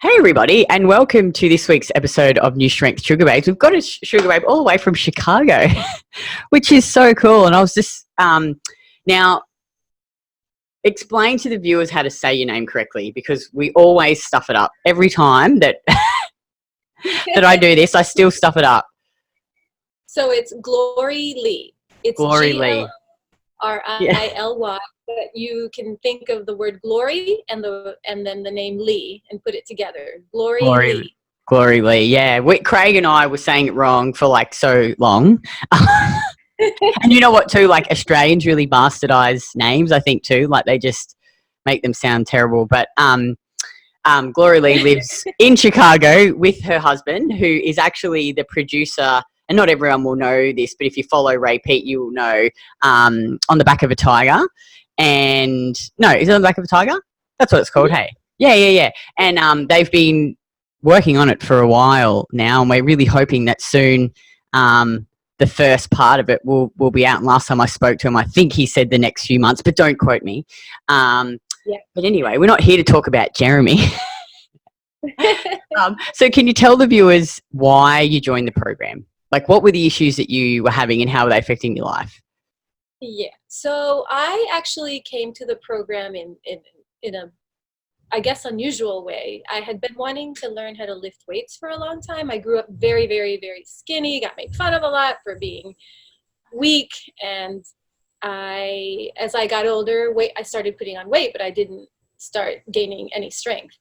Hey everybody, and welcome to this week's episode of Nustrength Sugar Babes. We've got a sugar babe all the way from Chicago, which is so cool. And I was just now explain to the viewers how to say your name correctly, because we always stuff it up every time that that I do this. I still stuff it up. So it's Glorily. It's Glorily. Glorily, but you can think of the word glory and then the name Lee and put it together. Glorily. Glorily, yeah. Craig and I were saying it wrong for like so long. And you know what too, like Australians really bastardize names, I think too. Like they just make them sound terrible. But Glorily lives in Chicago with her husband, who is actually the producer. And not everyone will know this, but if you follow Ray Pete, you will know, On the Back of a Tiger. And no, is it On the Back of a Tiger? That's what it's called, hey? Yeah. And they've been working on it for a while now, and we're really hoping that soon the first part of it will be out. And last time I spoke to him, I think he said the next few months, but don't quote me. But anyway, we're not here to talk about Jeremy. So can you tell the viewers why you joined the program? Like, what were the issues that you were having and how were they affecting your life? Yeah. So I actually came to the program in a, I guess, unusual way. I had been wanting to learn how to lift weights for a long time. I grew up very, very, very skinny, got made fun of a lot for being weak. And as I got older, I started putting on weight, but I didn't start gaining any strength.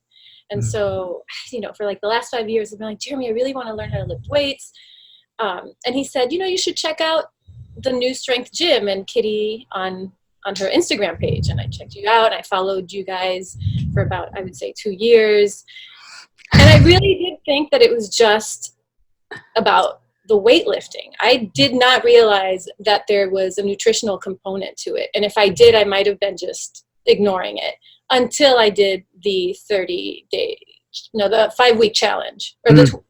And so, for like the last 5 years, I've been like, Jeremy, I really want to learn how to lift weights. And he said, you should check out the Nustrength gym and Kitty on her Instagram page. And I checked you out. I followed you guys for about, I would say, 2 years. And I really did think that it was just about the weightlifting. I did not realize that there was a nutritional component to it. And if I did, I might have been just ignoring it until I did the 5-week challenge, or the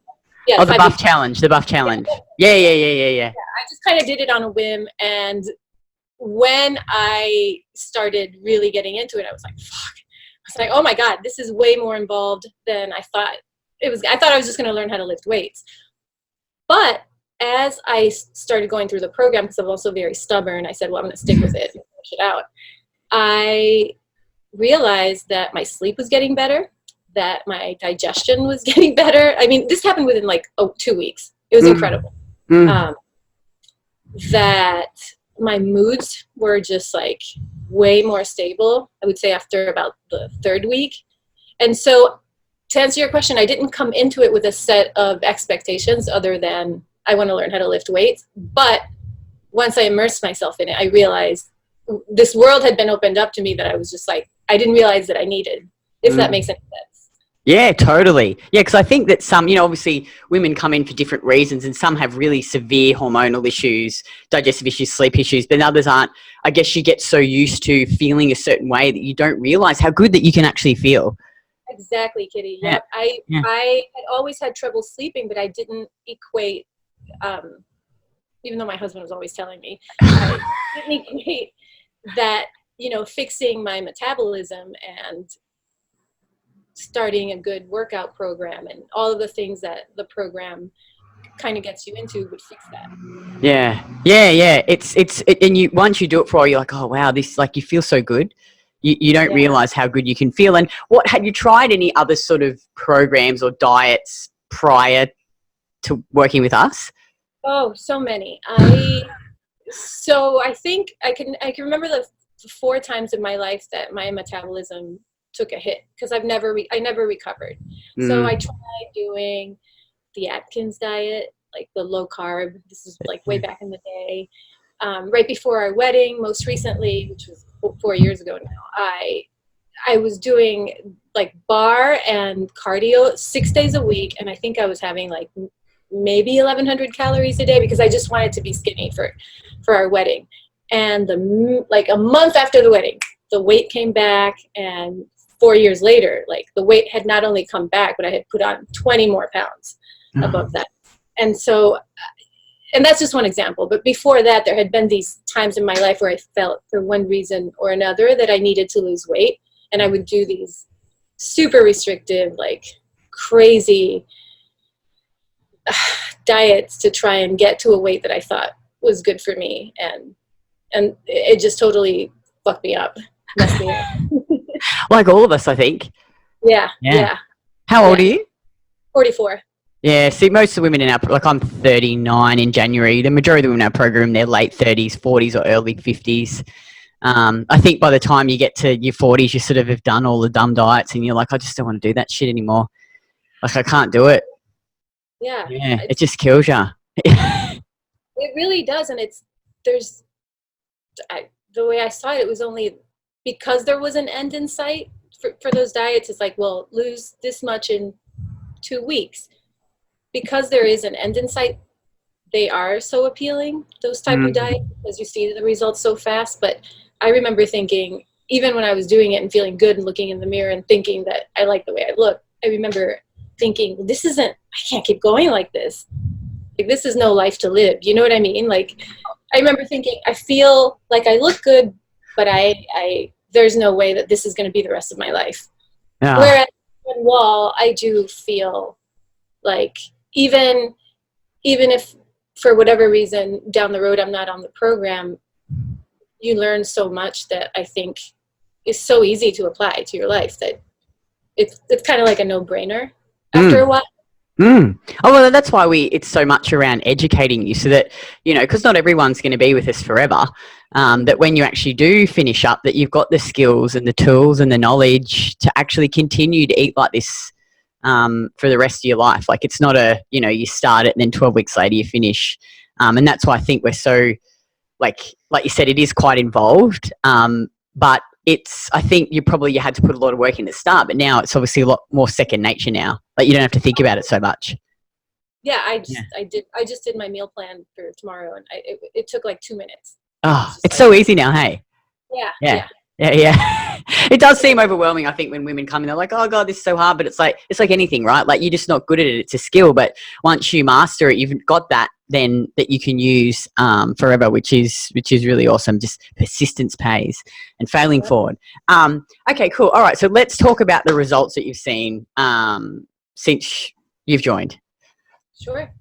buff challenge. The buff challenge. Yeah. I just kind of did it on a whim, and when I started really getting into it, I was like, fuck. I was like, oh my God, this is way more involved than I thought it was. I thought I was just going to learn how to lift weights. But as I started going through the program, because I'm also very stubborn, I said, well, I'm going to stick with it and finish it out. I realized that my sleep was getting better, that my digestion was getting better. I mean, this happened within like 2 weeks. It was incredible. That my moods were just like way more stable, I would say, after about the 3rd week. And so to answer your question, I didn't come into it with a set of expectations other than I want to learn how to lift weights. But once I immersed myself in it, I realized this world had been opened up to me that I was just like, I didn't realize that I needed, if that makes any sense. Yeah, totally. Yeah, because I think that some, obviously women come in for different reasons, and some have really severe hormonal issues, digestive issues, sleep issues, but others aren't. I guess you get so used to feeling a certain way that you don't realize how good that you can actually feel. Exactly, Kitty. Yeah. I had always had trouble sleeping, but I didn't equate, even though my husband was always telling me, I didn't equate that, fixing my metabolism and starting a good workout program and all of the things that the program kind of gets you into would fix that. Yeah. And you, once you do it for a while, you're like, oh wow, this, like, you feel so good. You don't realize how good you can feel. And what, had you tried any other sort of programs or diets prior to working with us? Oh, so many. I think I can remember the 4 times in my life that my metabolism took a hit, because I never recovered. So I tried doing the Atkins diet, like the low carb. This is like way back in the day, right before our wedding. Most recently, which was 4 years ago now, I was doing like bar and cardio 6 days a week, and I think I was having like maybe 1,100 calories a day, because I just wanted to be skinny for our wedding. And like a month after the wedding, the weight came back, and 4 years later, like the weight had not only come back, but I had put on 20 more pounds above that. And so, and that's just one example. But before that, there had been these times in my life where I felt for one reason or another that I needed to lose weight. And I would do these super restrictive, like crazy diets to try and get to a weight that I thought was good for me. And it just totally fucked me up, messed me up. Like all of us, I think. Yeah. How old are you? 44. Yeah, see, most of the women in our, like I'm 39 in January, the majority of the women in our program, they're late 30s, 40s or early 50s. I think by the time you get to your 40s, you sort of have done all the dumb diets and you're like, I just don't want to do that shit anymore. Like, I can't do it. Yeah. It just kills you. It really does. And the way I saw it, it was only because there was an end in sight for those diets. It's like, well, lose this much in 2 weeks. Because there is an end in sight, they are so appealing, those type of diets, because you see the results so fast. But I remember thinking, even when I was doing it and feeling good and looking in the mirror and thinking that I like the way I look, I remember thinking, I can't keep going like this. Like, this is no life to live. You know what I mean? Like, I remember thinking, I feel like I look good, but there's no way that this is going to be the rest of my life. Yeah. Whereas in wall, I do feel like even if for whatever reason down the road I'm not on the program, you learn so much that I think is so easy to apply to your life that it's kind of like a no-brainer after a while. Oh, well, that's why it's so much around educating you so that, you know, because not everyone's going to be with us forever, that when you actually do finish up, that you've got the skills and the tools and the knowledge to actually continue to eat like this for the rest of your life. Like, it's not you start it and then 12 weeks later you finish. And that's why I think we're so, like you said, it is quite involved. But I think you had to put a lot of work in at the start, but now it's obviously a lot more second nature now. Like, you don't have to think about it so much. Yeah, I just did my meal plan for tomorrow, and it took like 2 minutes. Oh, it's so easy now, hey? Yeah. It does seem overwhelming, I think, when women come in, they're like, oh God, this is so hard, but it's like anything, right? Like, you're just not good at it. It's a skill, but once you master it, you've got that then that you can use forever, which is really awesome. Just persistence pays and failing forward. Okay, cool. All right, so let's talk about the results that you've seen since you've joined. Sure.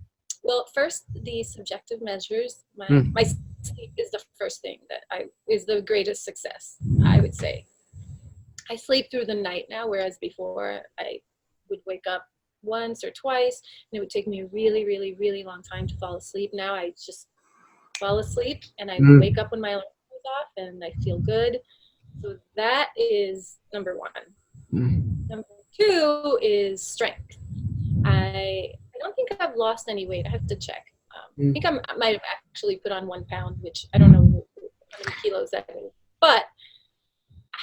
Well, first, the subjective measures. My sleep is the first thing that is the greatest success, I would say. I sleep through the night now, whereas before I would wake up once or twice, and it would take me a really, really, really long time to fall asleep. Now I just fall asleep, and I wake up when my alarm goes off, and I feel good. So that is number one. Number two is strength. I don't think I've lost any weight. I have to check. I think I might have actually put on 1 pound, which I don't know how many kilos that is. But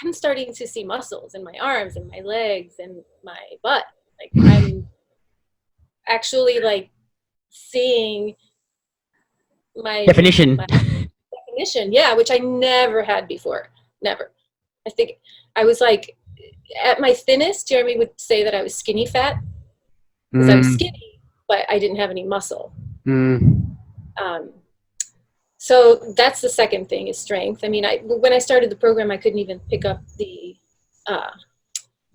I'm starting to see muscles in my arms and my legs and my butt. Like, I'm actually like seeing my definition. Yeah, which I never had before. Never. I think I was like, at my thinnest, Jeremy would say that I was skinny fat because I was skinny, but I didn't have any muscle. So that's the second thing, is strength. I mean, when I started the program, I couldn't even pick up the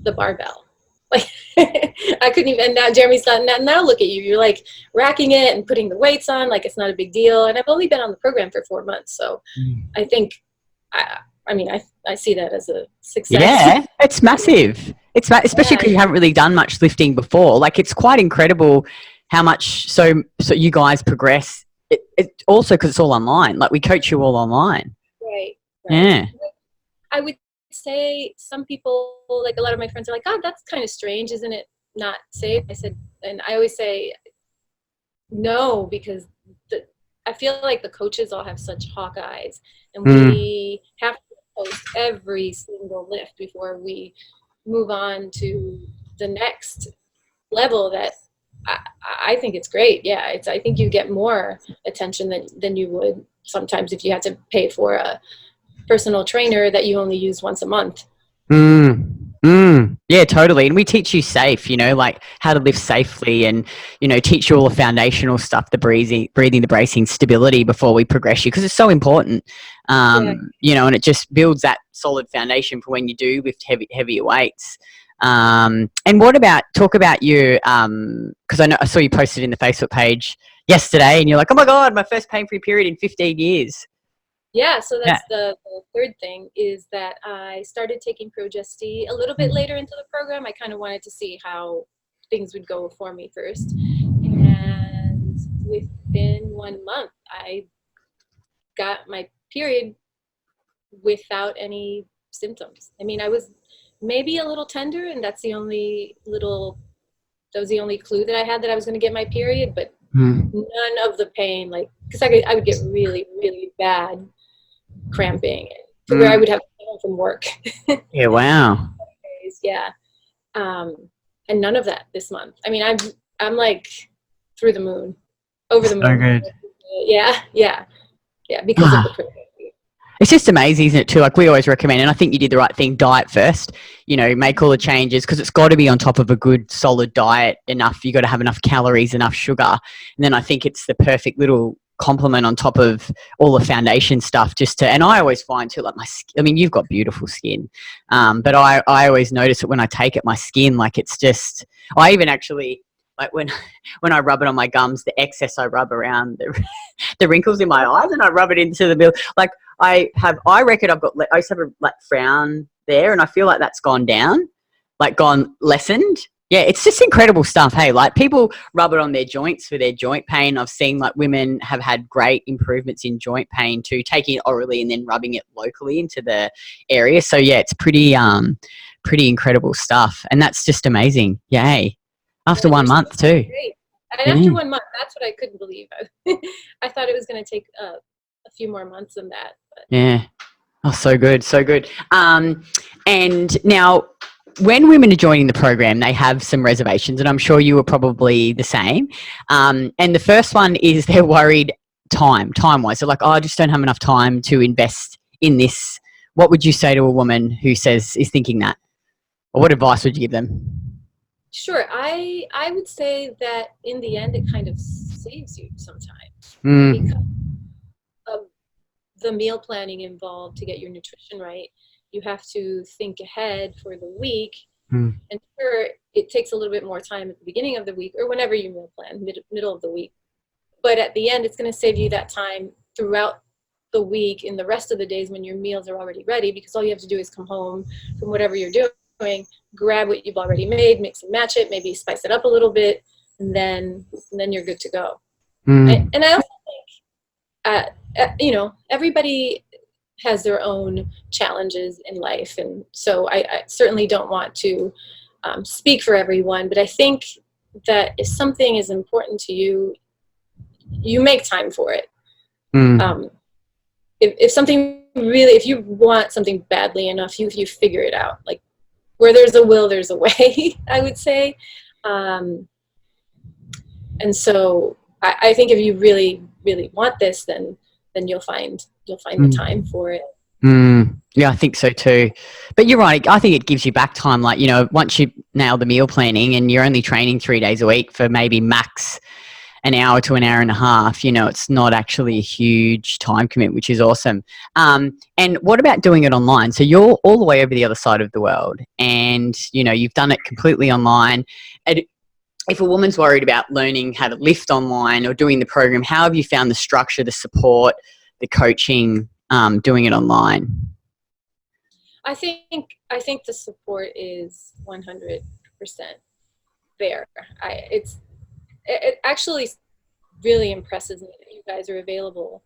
barbell. Like, I couldn't even. And now Jeremy's not. Now look at you. You're like racking it and putting the weights on like it's not a big deal. And I've only been on the program for 4 months, so I think I see that as a success. Yeah, it's massive. Especially because you haven't really done much lifting before. Like, it's quite incredible how much so you guys progress. It also because it's all online. Like, we coach you all online. Right. Yeah. I would say some people, like a lot of my friends, are like, oh, that's kind of strange, isn't it not safe? I said, and I always say no, because I feel like the coaches all have such hawk eyes, and we have to post every single lift before we move on to the next level. That I think it's great. Yeah, I think you get more attention than you would sometimes if you had to pay for a personal trainer that you only use once a month. Yeah, totally. And we teach you safe, like how to live safely, and, teach you all the foundational stuff, the breathing, the bracing, stability before we progress you, because it's so important. And it just builds that solid foundation for when you do lift heavier weights. And what about, talk about you, because I saw you posted in the Facebook page yesterday and you're like, oh my God, my first pain-free period in 15 years. Yeah, so that's the third thing, is that I started taking Progesti a little bit later into the program. I kind of wanted to see how things would go for me first. And within 1 month, I got my period without any symptoms. I mean, I was maybe a little tender, and that was the only clue that I had that I was going to get my period, but none of the pain, like, because I would get really, really bad cramping to where I would have to go home from work. Yeah, wow. Yeah. And none of that this month. I mean, I'm like through the moon, over the moon. So good. Yeah, because of the program. It's just amazing, isn't it, too? Like, we always recommend, and I think you did the right thing, diet first. You know, make all the changes, because it's got to be on top of a good, solid diet. You got to have enough calories, enough sugar. And then I think it's the perfect little complement on top of all the foundation stuff, and I always find too, like, I mean, you've got beautiful skin, but I always notice that when I take it, my skin, like, it's just, I even actually, like, when I rub it on my gums, the excess I rub around the wrinkles in my eyes, and I rub it into the middle, like, I reckon I used to have a, like, frown there, and I feel like that's gone down, like, lessened. Yeah, it's just incredible stuff. Hey, like, people rub it on their joints for their joint pain. I've seen, like, women have had great improvements in joint pain too, taking it orally and then rubbing it locally into the area. So yeah, it's pretty incredible stuff, and that's just amazing. Yay! After 1 month too. Great. And after 1 month, that's what I couldn't believe. I thought it was going to take a few more months than that. But. Yeah. Oh, so good, so good. And now, when women are joining the program, they have some reservations, and I'm sure you were probably the same. And the first one is they're worried time-wise. They're like, oh, I just don't have enough time to invest in this. What would you say to a woman who is thinking that? Or what advice would you give them? Sure. I would say that in the end, it kind of saves you sometimes. Because of the meal planning involved to get your nutrition right. You have to think ahead for the week, and sure, it takes a little bit more time at the beginning of the week or whenever you meal plan, middle of the week. But at the end, it's going to save you that time throughout the week in the rest of the days when your meals are already ready, because all you have to do is come home from whatever you're doing, grab what you've already made, mix and match it, maybe spice it up a little bit, and then you're good to go. And I also think, you know, everybody has their own challenges in life, and so I certainly don't want to speak for everyone, but I think that if something is important to you, you make time for it. If something really, if you want something badly enough, you figure it out. Like, where there's a will, there's a way, I would say. And so I think if you really, really want this, then you'll find the time for it. Yeah, I think so too. But you're right. I think it gives you back time. Like, you know, once you nail the meal planning and you're only training 3 days a week for maybe max an hour to an hour and a half, you know, it's not actually a huge time commitment, which is awesome. And what about doing it online? So you're all the way over the other side of the world, and, you know, you've done it completely online. And if a woman's worried about learning how to lift online or doing the program, how have you found the structure, the support, the coaching, doing it online? I think the support is 100% there. It actually really impresses me that you guys are available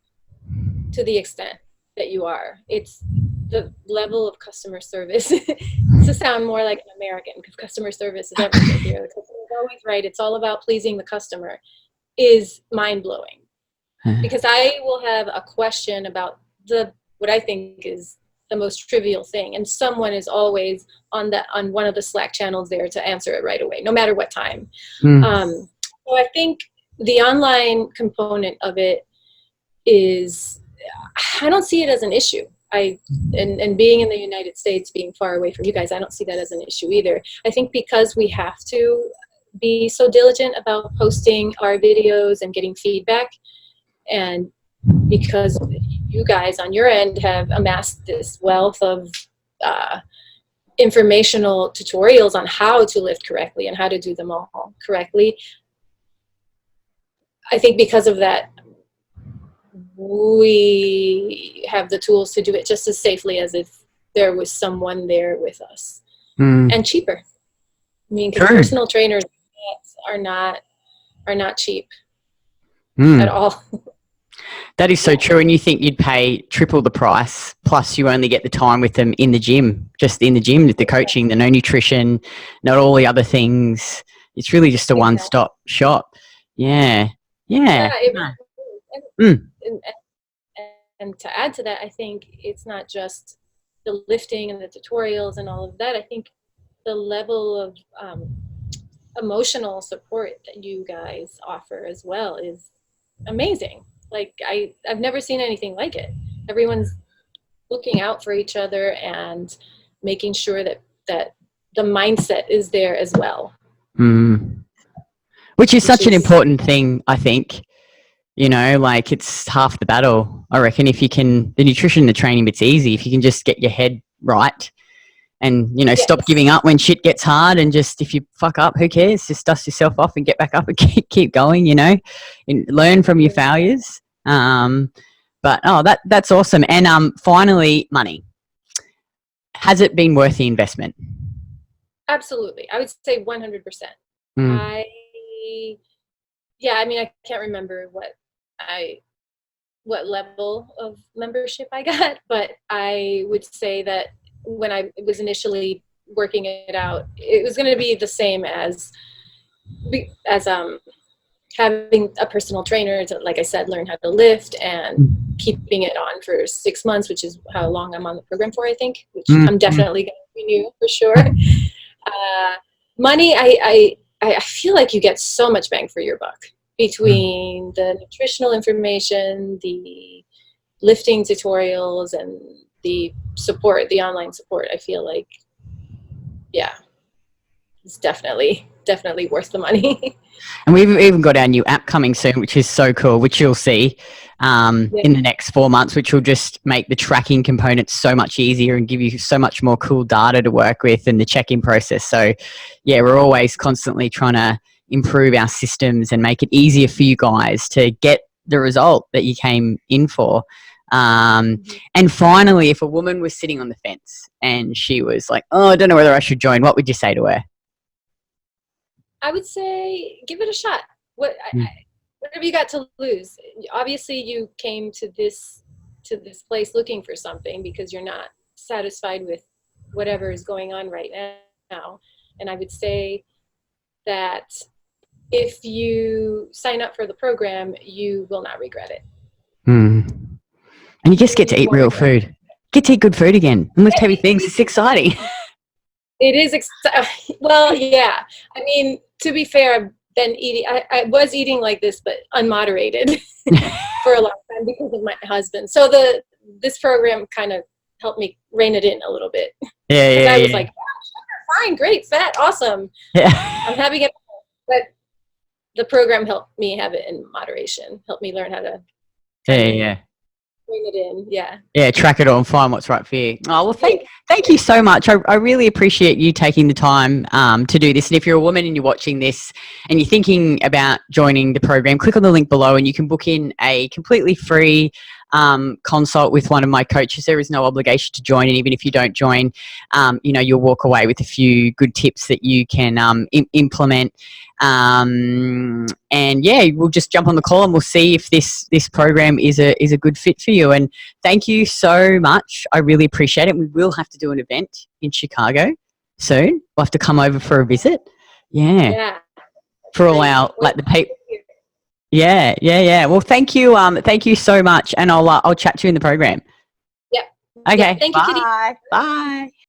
to the extent that you are. It's the level of customer service to sound more like an American, because customer service is everything here. The customer is always right. It's all about pleasing the customer, is mind-blowing. Because I will have a question about what I think is the most trivial thing, and someone is always on one of the Slack channels there to answer it right away, no matter what time. So I think the online component of it is, I don't see it as an issue. And being in the United States, being far away from you guys, I don't see that as an issue either. I think because we have to be so diligent about posting our videos and getting feedback, and because you guys on your end have amassed this wealth of informational tutorials on how to lift correctly and how to do them all correctly. I think because of that, we have the tools to do it just as safely as if there was someone there with us, and cheaper. I mean, because personal trainers are not cheap at all. That is so true. And you think you'd pay triple the price, plus you only get the time with them in the gym, just in the gym, with the coaching, the no nutrition, not all the other things. It's really just a one-stop shop. Yeah. And to add to that, I think it's not just the lifting and the tutorials and all of that. I think the level of emotional support that you guys offer as well is amazing. Like I've never seen anything like it. Everyone's looking out for each other and making sure that the mindset is there as well. Which is such an important thing, I think. You know, like it's half the battle, I reckon. If you can, the nutrition, the training bit's easy. If you can just get your head right and, you know, stop giving up when shit gets hard, and just, if you fuck up, who cares? Just dust yourself off and get back up and keep going, you know, and learn from your failures. But, that's awesome. And finally, money. Has it been worth the investment? Absolutely. I would say 100%. I mean, I can't remember what level of membership I got, but I would say that when I was initially working it out, it was going to be the same as having a personal trainer to, like I said, learn how to lift, and keeping it on for 6 months, which is how long I'm on the program for, I think, which I'm definitely going to renew for sure. Money, I feel like you get so much bang for your buck between the nutritional information, the lifting tutorials, and the support, the online support. I feel like, it's definitely worth the money. And we've even got our new app coming soon, which is so cool, which you'll see in the next 4 months, which will just make the tracking components so much easier and give you so much more cool data to work with, and the check-in process. So, yeah, we're always constantly trying to improve our systems and make it easier for you guys to get the result that you came in for. And finally, if a woman was sitting on the fence and she was like, oh, I don't know whether I should join, what would you say to her? I would say give it a shot. Whatever you got to lose. Obviously, you came to this place looking for something because you're not satisfied with whatever is going on right now. And I would say that if you sign up for the program, you will not regret it. And you just get to eat real food. Get to eat good food again and lift heavy things. It's exciting. It is well, yeah. I mean, to be fair, I've been eating. I was eating like this, but unmoderated for a long time because of my husband. So this program kind of helped me rein it in a little bit. I was like, sugar, fine, great, fat, awesome. Yeah, I'm having it, but the program helped me have it in moderation. Helped me learn how to. Bring it in, track it all and find what's right for you. Oh, well, thank you so much. I really appreciate you taking the time to do this. And if you're a woman and you're watching this and you're thinking about joining the program, click on the link below and you can book in a completely free consult with one of my coaches. There is no obligation to join, and even if you don't join, you'll walk away with a few good tips that you can implement. And we'll just jump on the call and we'll see if this program is a good fit for you. And thank you so much. I really appreciate it. We will have to do an event in Chicago soon. We'll have to come over for a visit. For all our the people. Well, thank you so much, and I'll chat to you in the program. Yep. Okay. Thank you, Kitty. Bye.